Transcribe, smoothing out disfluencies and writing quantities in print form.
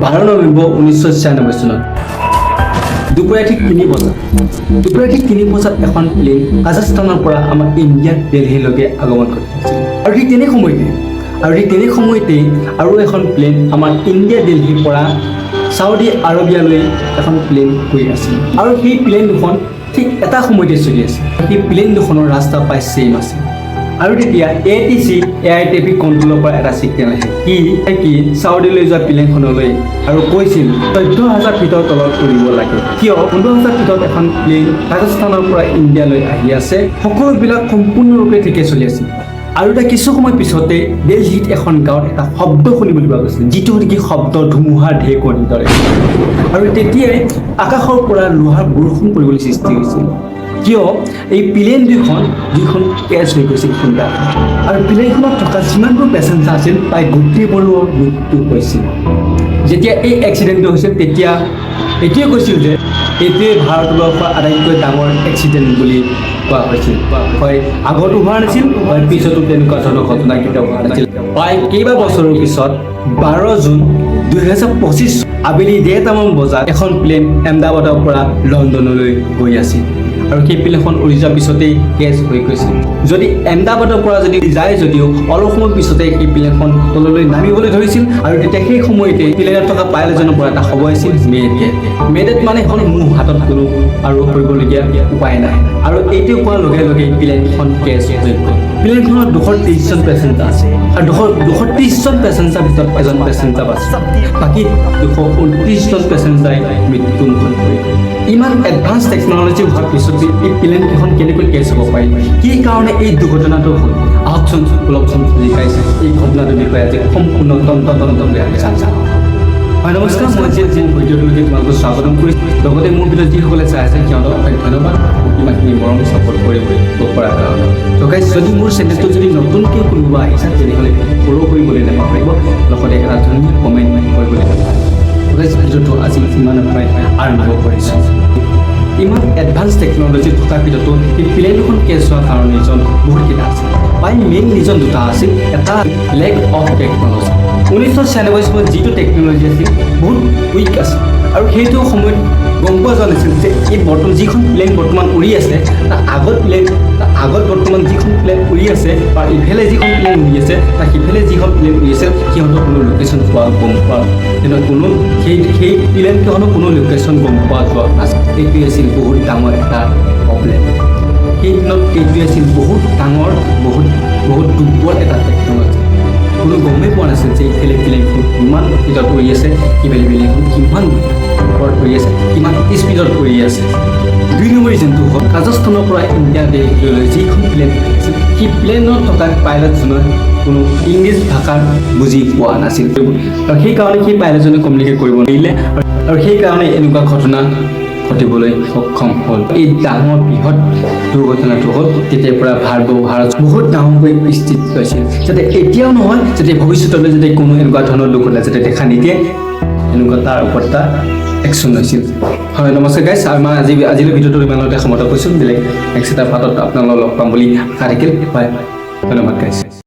12 নৱেম্বৰ 1996 চনত দুপৰীয়া ঠিক 3 বজাত এখন প্লেন কাজাখস্তানৰ পৰা আমাৰ ইণ্ডিয়াত দিল্লীলৈকে আগমন কৰিছিল আৰু ঠিক তেনে সময়তে আৰু এখন প্লেন আমাৰ ইণ্ডিয়া দিল্লীৰ পৰা সাউদি আৰবিয়ালৈ এখন প্লেন গৈ আছিল আৰু সেই প্লেন দুখন ঠিক এটা সময়তে চলি আছিল সেই প্লেন দুখনৰ ৰাস্তা প্ৰায় ছেম আছিল আৰু তেতিয়া ATC এয়াৰ ট্ৰেফিক কণ্ট্ৰলৰ পৰা এটা ছিগনেল আহে কি সাউদিলৈ যোৱা প্লেনখনলৈ আৰু কৈছিল 14,000 ফিটৰ তলত উৰিব লাগে কিয় 15,000 ফিটত এখন প্লেন কাজাখস্তানৰ পৰা ইণ্ডিয়ালৈ আহি আছে সকলোবিলাক সম্পূৰ্ণৰূপে ঠিকে চলি আছিল আৰু এটা কিছু সময় পিছতে দিল্লীত এখন গাঁৱত এটা শব্দ শুনিবলৈ পোৱা গৈছিল যিটো নেকি শব্দ ধুমুহাৰ ঢেৰেকনিৰ দৰে আৰু তেতিয়াই আকাশৰ পৰা লোহাৰ বৰষুণ পৰিবলৈ সৃষ্টি হৈছিল কিয় এই প্লেন দুখন কেচ হৈ গৈছিল খুন্দা আৰু প্লেনখনত থকা যিমানবোৰ পেছেঞ্জাৰ আছিল প্ৰায় গোটেইবোৰৰ মৃত্যু হৈছিল যেতিয়া এই এক্সিডেণ্টটো হৈছিল তেতিয়া এইটোৱে কৈছিল যে এইটোৱে ভাৰতবৰ্ষৰ আটাইতকৈ ডাঙৰ এক্সিডেণ্ট বুলি কোৱা হৈছিল হয় আগতো হোৱা নাছিল হয় পিছতো তেনেকুৱা ধৰণৰ ঘটনা কেতিয়াও হোৱা নাছিল প্ৰায় কেইবা বছৰৰ পিছত 12 জুন 2025 আবেলি 1:30 বজাত এখন প্লেন আহমেদাবাদৰ পৰা লণ্ডনলৈ গৈ আছিল আৰু সেই প্লেনখন উৰি যোৱাৰ পিছতেই কেচ হৈ গৈছিল যদি আহমেদাবাদৰ পৰা যদি যায় যদিও অলপ সময় পিছতে সেই প্লেনখন তললৈ নামিবলৈ ধৰিছিল আৰু তেতিয়া সেই সময়তে প্লেনত থকা পাইলটজনৰ পৰা এটা খবৰ আহিছিল মেডেট মানে এখন মোৰ হাতত কোনো আৰু কৰিবলগীয়া উপায় নাই আৰু এইটো কোৱাৰ লগে লগে প্লেনখন কেচ হৈ গ'ল প্লেনখনত 230 জন পেছেঞ্জাৰ আছে আৰু 230 জন পেছেঞ্জাৰ ভিতৰত এজন পেছেঞ্জাৰ আছে বাকী 229 জন পেছেঞ্জাৰে মৃত্যু মুখত পৰিল ইমান এডভান্স টেকনলজি হোৱাৰ পিছত এই প্লেনকেইখন কেনেকৈ কেচ হ'ব পাৰে কি কাৰণে এই দুৰ্ঘটনাটো হ'ল আহকচোন অলপচোন লিখাইছে এই ঘটনাটোৰ বিষয়ে আজি সম্পূৰ্ণ তন্ত্ৰভাৱে হয় নমস্কাৰ মই ভিডিঅ'টোলৈকে তোমালোকক স্বাগতম কৰিছোঁ লগতে মোৰ ভিডিঅ' যিসকলে চাই আছে সিহঁতক ধন্যবাদ ইমানখিনি মৰম ছাপোৰ্ট কৰিব পৰা কাৰণে তো গাইজ যদি মোৰ চেনেলটো যদি নতুনকৈ কোনোবা আহিছে তেনেহ'লে ফ'ল' কৰিবলৈ নাপাহৰিব লগতে এটা ধুনীয়া কমেণ্ট কৰিবলৈ নাপাহৰিব ভিডিঅ'টো আজি ইমানৰ পৰাই আৰম্ভ কৰিছোঁ ইমান এডভান্স টেকনলজি থকাৰ ভিতৰতো এই প্লেন দুখন কেচ হোৱাৰ কাৰণ ৰিজন বহুতকেইটা আছিল প্ৰায় মেইন ৰিজন দুটা আছিল এটা লেক অফ টেকনলজি 1996 চনত যিটো টেকনলজি আছিল বহুত উইক আছিল আৰু সেইটো সময়ত গম পোৱা যোৱা নাছিল যে এই যিখন প্লেন বৰ্তমান উৰি আছে তাৰ আগত বৰ্তমান যিখন প্লেন উৰি আছে বা ইফালে যিখন প্লেন উৰি আছে বা সিফালে যিখন প্লেন উৰি আছে সিহঁতৰ কোনো লোকেশ্যন গম পোৱা কিন্তু কোনো সেই প্লেনকেইখনৰ কোনো লোকেশ্যন গম পোৱা যোৱা নাছিল এইটোৱে আছিল বহুত ডাঙৰ এটা প্ৰব্লেম সেই দিনত এইটোৱে আছিল বহুত ডাঙৰ বহুত দুৰ্বল এটা টেকনলজি কোনো গমেই পোৱা নাছিল যে ইফালে প্লেনখন কিমান স্পীডত উৰি আছে সিফালে প্লেনখন কিমান ওপৰত উৰি আছে কিমান স্পীডত উৰি আছে 2 নম্বৰ ৰিজনটো হ'ল কাজাখস্তানৰ পৰা ইণ্ডিয়া দিল্লীলৈ যিখন প্লেন আছিল সেই প্লেনত থকা পাইলটজনৰ কোনো ইংলিছ ভাষা বুজি পোৱা নাছিল আৰু সেইকাৰণে সেই পাইলটজনে কমিউনিকেট কৰিব নোৱাৰিলে আৰু সেইকাৰণে এনেকুৱা ঘটনা ঘটিবলৈ সক্ষম হ'ল এই ডাঙৰ বৃহৎ দুৰ্ঘটনাটো হ'ল তেতিয়াৰ পৰা ভাৰত বহুত ডাঙৰকৈ স্থিতি লৈছিল যাতে এতিয়াও নহয় যাতে ভৱিষ্যতলৈ যাতে কোনো এনেকুৱা ধৰণৰ দুৰ্ঘটনা যাতে দেখা নিদিয়ে এনেকুৱা তাৰ ওপৰত এটা একশ্যন লৈছিল হয় নমস্কাৰ গাইজ আৰু মই আজিলৈ ভিডিঅ'টো ইমানতে সমাপ্ত কৰিছোঁ বেলেগ নেক্সট এটা পাৰ্টত আপোনালোকক লগ পাম বুলি আশা থাকিল হয় ধন্যবাদ গাইজ